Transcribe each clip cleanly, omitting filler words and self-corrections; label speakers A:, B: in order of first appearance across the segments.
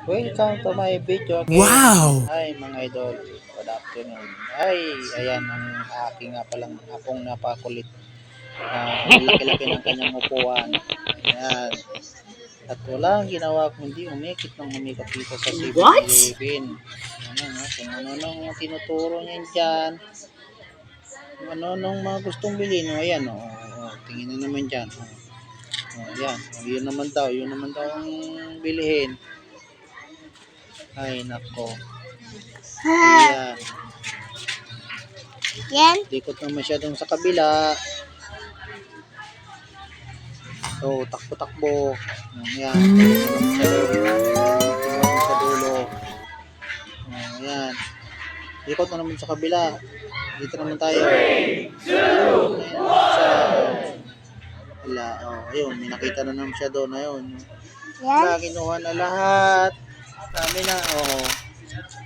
A: Welcome to my video again.
B: Wow!
A: Hi mga idol, good afternoon. Ay, ayan ang aking nga palang apong napakulit. Ang laki-laki ng kanyang upuan. Ayan. At walang ginawa kundi umikot ng umikot dito sa
B: What?
A: 7-Eleven. Ayan, kung ano-anong tinuturo niya dyan. Kung ano-anong mga gustong bilhin. Ayan, tingin na naman dyan. Ayan, yun naman daw ang bilihin. Ay, nako. Ayan.
C: Yan.
A: Likot na masyadong sa kabila. So, takbo-takbo. Ayan. Tingnan sa dulo. Ayan. Likot na naman sa kabila. Dito naman tayo. 3, 2, 1. Wala. Ayun. May nakita na naman siya doon. Ayun.
C: Yan.
A: Wala, kinuha na lahat. Dami na.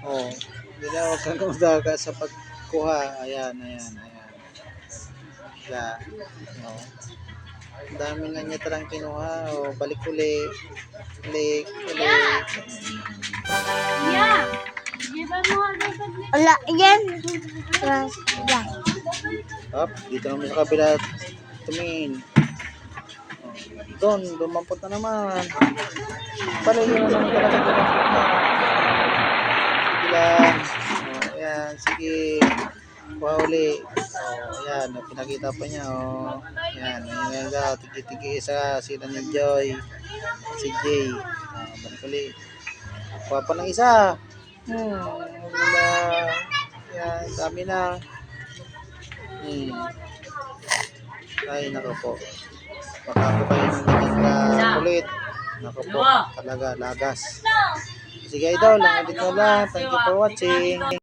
A: Hindi na huwag kang kumdaga sa pagkuha. Ayan. Ayan. Ang dami na niya talang kinuha. Balik uli. Balik.
C: Yeah. Wala. Yan. Yan.
A: Dito naman sa kabila. Tumingin. Doon, dumampot na naman. Palayo na naman talaga. Sige lang. Ayan, sige. Kuha uli. Ayan, pinakita pa niya. Ayan, ayan daw. Tigi-tigi isa. Sila ni Joy. Si Jay. Balik uli. Kuha pa ng isa. Wala. Ayan, dami na. Ay, nako po. Baka po kayo ng kulit. Nako po, talaga, lagas. Sige idol, lang ulit na lang. Thank you for watching.